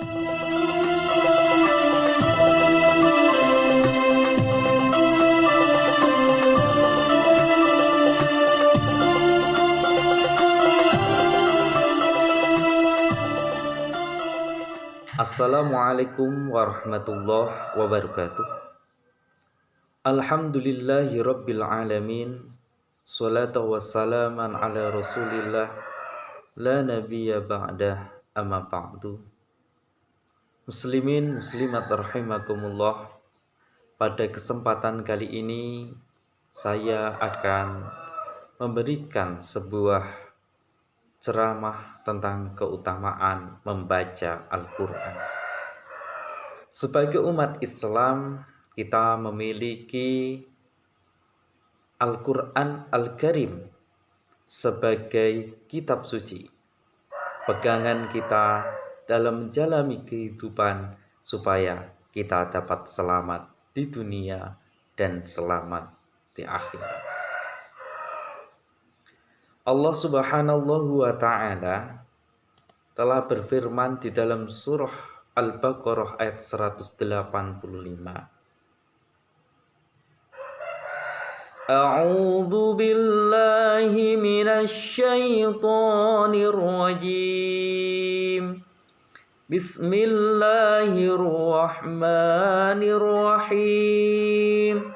Assalamualaikum warahmatullahi wabarakatuh. Alhamdulillahi rabbil alamin. Salatu wassalaman ala rasulillah. La nabiyya ba'dah, amma ba'du. Muslimin muslimat rahimakumullah. Pada kesempatan kali ini saya akan memberikan sebuah ceramah tentang keutamaan membaca Al-Quran. Sebagai umat Islam, kita memiliki Al-Quran Al-Karim sebagai kitab suci, pegangan kita dalam menjalani kehidupan supaya kita dapat selamat di dunia dan selamat di akhirat. Allah Subhanahu wa ta'ala telah berfirman di dalam surah Al-Baqarah ayat 185. A'udzu billahi minasy syaithanir rajim. Bismillahirrahmanirrahim.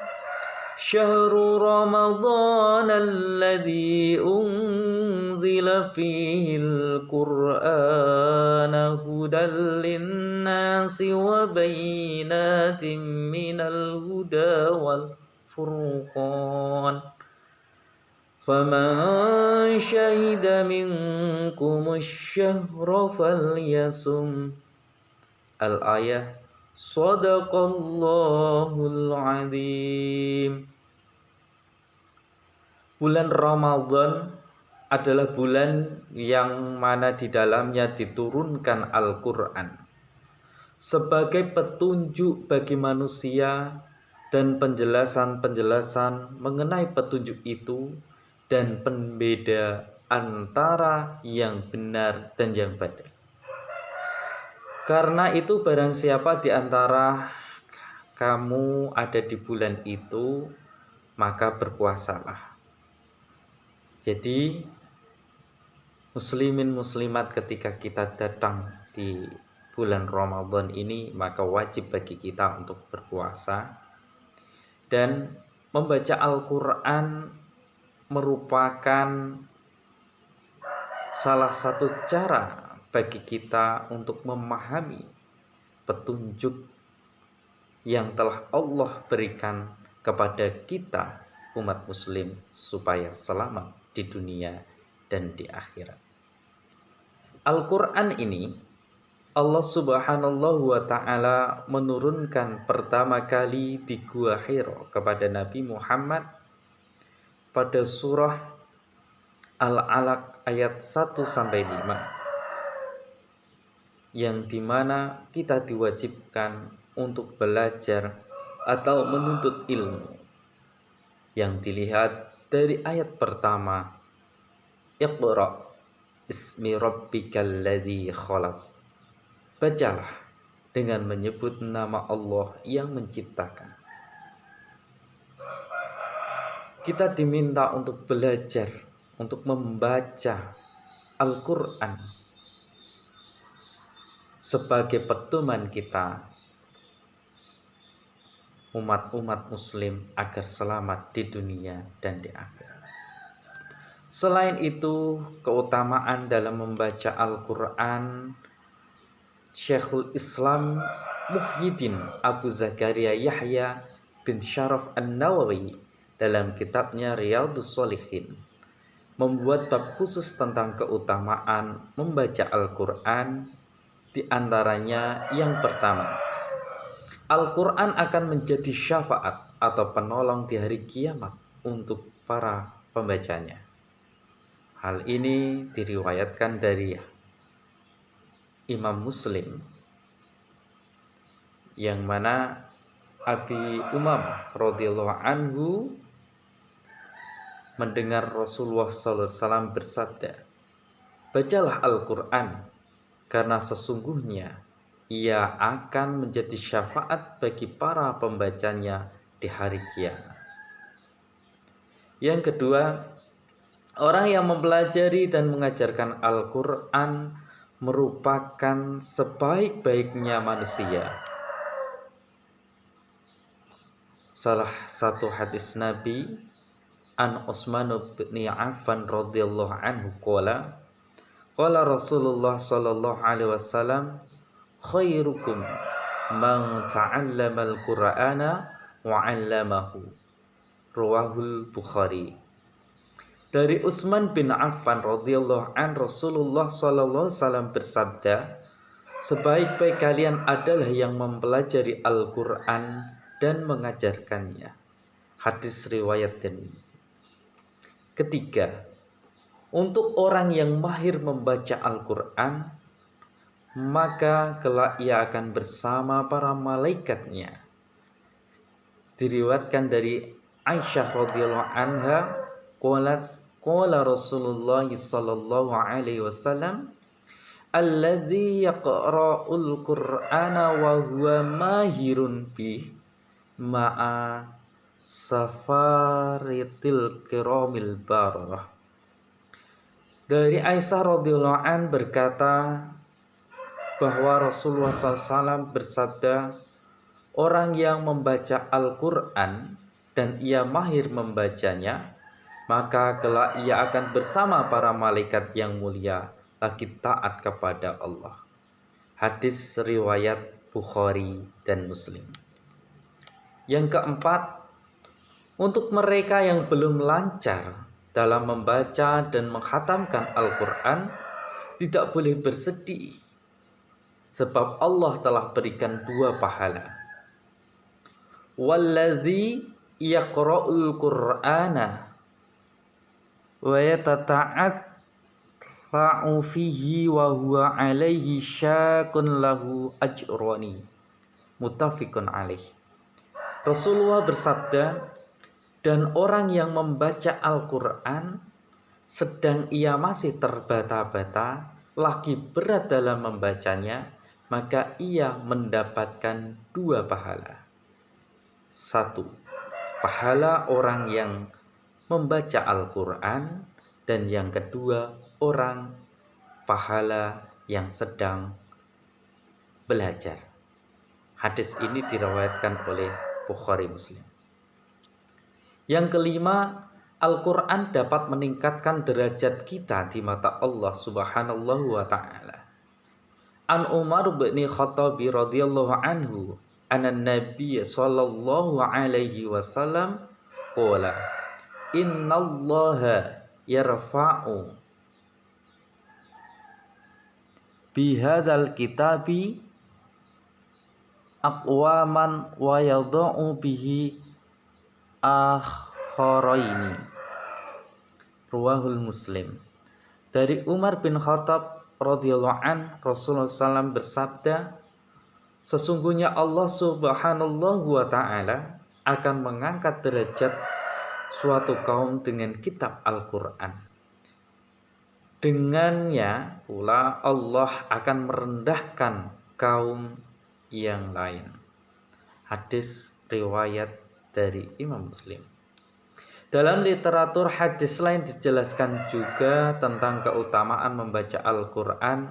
Syahrul Ramadan alladzi unzila fihil Qur'ana hudal linnasi wa bayyinatin minal huda wal furqan. Faman syahida minkumusy syahra falyasum. Al-ayah. Shadaqallahul azim. Bulan Ramadan adalah bulan yang mana di dalamnya diturunkan Al-Quran sebagai petunjuk bagi manusia dan penjelasan-penjelasan mengenai petunjuk itu dan pembeda antara yang benar dan yang batil. Karena itu barang siapa di antara kamu ada di bulan itu, maka berpuasalah. Jadi muslimin muslimat, ketika kita datang di bulan Ramadan ini, maka wajib bagi kita untuk berpuasa. Dan membaca Al-Quran merupakan salah satu cara bagi kita untuk memahami petunjuk yang telah Allah berikan kepada kita umat muslim supaya selamat di dunia dan di akhirat. Al-Quran ini Allah Subhanahu wa ta'ala menurunkan pertama kali di Gua Hira kepada Nabi Muhammad pada surah Al-Alaq ayat 1-5, yang dimana kita diwajibkan untuk belajar atau menuntut ilmu. Yang dilihat dari ayat pertama, Iqra bismi rabbikal ladzi khalaq. Bacalah dengan menyebut nama Allah yang menciptakan. Kita diminta untuk belajar, untuk membaca Al-Quran sebagai pedoman kita umat-umat muslim agar selamat di dunia dan di akhirat. Selain itu, keutamaan dalam membaca Al-Quran, Syekhul Islam Muhyiddin Abu Zakaria Yahya bin Syaraf An-Nawawi dalam kitabnya Riyadhus Shalihin membuat bab khusus tentang keutamaan membaca Al-Quran. Di antaranya yang pertama, Al-Quran akan menjadi syafaat atau penolong di hari kiamat untuk para pembacanya. Hal ini diriwayatkan dari Imam Muslim, yang mana Abi Umamah radhiyallahu anhu mendengar Rasulullah SAW bersabda, "Bacalah Al-Quran, karena sesungguhnya ia akan menjadi syafaat bagi para pembacanya di hari kiamat. Yang kedua, orang yang mempelajari dan mengajarkan Al-Quran merupakan sebaik-baiknya manusia. Salah satu hadis Nabi an Utsman bin Affan radhiyallahu anhu qala Rasulullah sallallahu alaihi wasallam khairukum man ta'allama al-Qur'ana wa 'allamahu. Rawahul Bukhari. Dari Utsman bin Affan radhiyallahu an, Rasulullah sallallahu alaihi wasallam bersabda, sebaik-baik kalian adalah yang mempelajari Al-Qur'an dan mengajarkannya. Hadis riwayat Tirmidzi. Ketiga, untuk orang yang mahir membaca Al-Qur'an, maka kelak ia akan bersama para malaikatnya. Diriwayatkan dari Aisyah radhiyallahu anha, qala Rasulullah sallallahu alaihi wasallam, alladzi yaqra'ul Qur'ana wa huwa mahirun bih ma'a safaritil kiramil bararah. Dari Aisyah radhiyallahu an berkata bahwa Rasulullah SAW bersabda, orang yang membaca Al-Quran dan ia mahir membacanya, maka kelak ia akan bersama para malaikat yang mulia lagi taat kepada Allah. Hadis riwayat Bukhari dan Muslim. Yang keempat, untuk mereka yang belum lancar dalam membaca dan menghatamkan Al-Quran, tidak boleh bersedih, sebab Allah telah berikan 2 pahala. Walladzi yaqra'ul Qur'ana wa yatata'atta'u fihi wa huwa 'alaihi syakun lahu ajrani. Muttafiqun alaih. Rasulullah bersabda, dan orang yang membaca Al-Quran sedang ia masih terbata-bata, lagi berat dalam membacanya, maka ia mendapatkan 2 pahala. 1. Pahala orang yang membaca Al-Quran, dan yang kedua, pahala yang sedang belajar. Hadis ini diriwayatkan oleh Bukhari Muslim. Yang kelima, Al-Quran dapat meningkatkan derajat kita di mata Allah subhanahu wa ta'ala. An Umar bin Khattab radhiyallahu anhu, anan Nabi sallallahu alaihi wasallam qala, innallaha yarfa'u bihadzal kitabi aqwaman wa yadha'u bihi akharaini. Ruwahul Muslim. Dari Umar bin Khattab radhiyallahu an, Rasulullah SAW bersabda, sesungguhnya Allah subhanahu wa ta'ala akan mengangkat derajat suatu kaum dengan kitab Al-Quran. Dengannya pula Allah akan merendahkan kaum yang lain. Hadis riwayat dari Imam Muslim. Dalam literatur hadis lain dijelaskan juga tentang keutamaan membaca Al-Quran,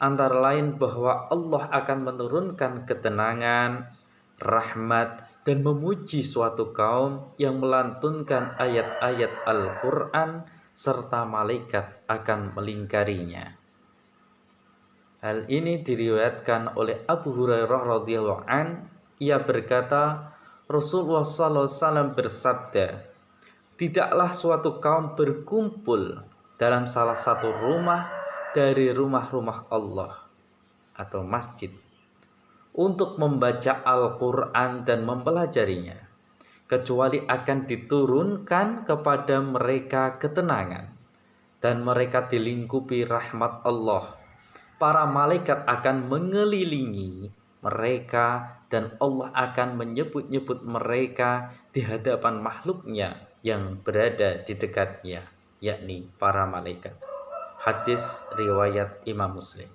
antara lain bahwa Allah akan menurunkan ketenangan, rahmat, dan memuji suatu kaum yang melantunkan ayat-ayat Al-Quran, serta malaikat akan melingkarinya. Hal ini diriwayatkan oleh Abu Hurairah radhiyallahu an. Ia berkata, Rasulullah SAW bersabda, tidaklah suatu kaum berkumpul dalam salah satu rumah dari rumah-rumah Allah atau masjid untuk membaca Al-Quran dan mempelajarinya, kecuali akan diturunkan kepada mereka ketenangan dan mereka dilingkupi rahmat Allah. Para malaikat akan mengelilingi mereka dan Allah akan menyebut-nyebut mereka di hadapan makhluknya yang berada di dekatnya, yakni para malaikat. Hadis riwayat Imam Muslim.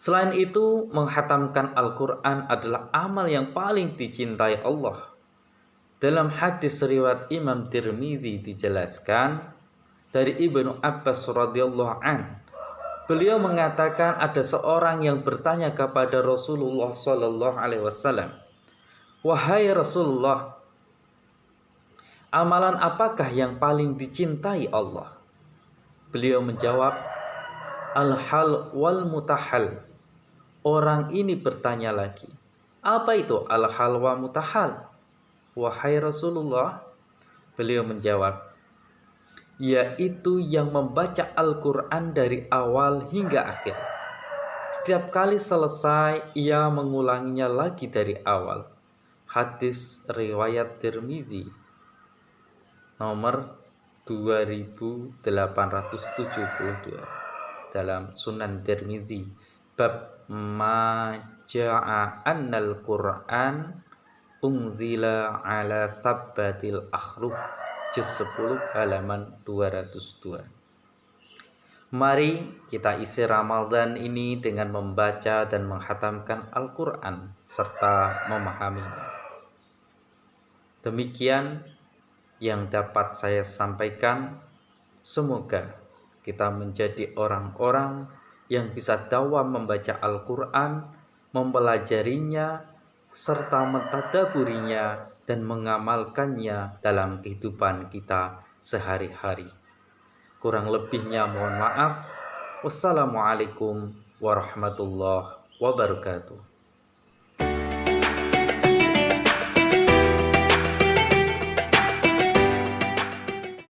Selain itu, menghatamkan Al-Quran adalah amal yang paling dicintai Allah. Dalam hadis riwayat Imam Tirmidzi dijelaskan dari Ibnu Abbas radhiyallahu an, beliau mengatakan ada seorang yang bertanya kepada Rasulullah sallallahu alaihi wasallam, "Wahai Rasulullah, amalan apakah yang paling dicintai Allah?" Beliau menjawab, "Al-hal wal mutahal." Orang ini bertanya lagi, "Apa itu al-hal wal mutahal, wahai Rasulullah?" Beliau menjawab, yaitu yang membaca Al-Quran dari awal hingga akhir. Setiap kali selesai, ia mengulanginya lagi dari awal. Hadis riwayat Tirmidzi nomor 2872 dalam Sunan Tirmidzi, bab ma ja'a annal Qur'an unzila ala sabbatil akhruf, juz 10 halaman 202. Mari kita isi Ramadan ini dengan membaca dan menghatamkan Al-Quran serta memahaminya. Demikian yang dapat saya sampaikan. Semoga kita menjadi orang-orang yang bisa dawam membaca Al-Quran, mempelajarinya, serta mentadaburinya dan mengamalkannya dalam kehidupan kita sehari-hari. Kurang lebihnya mohon maaf. Wassalamualaikum warahmatullahi wabarakatuh.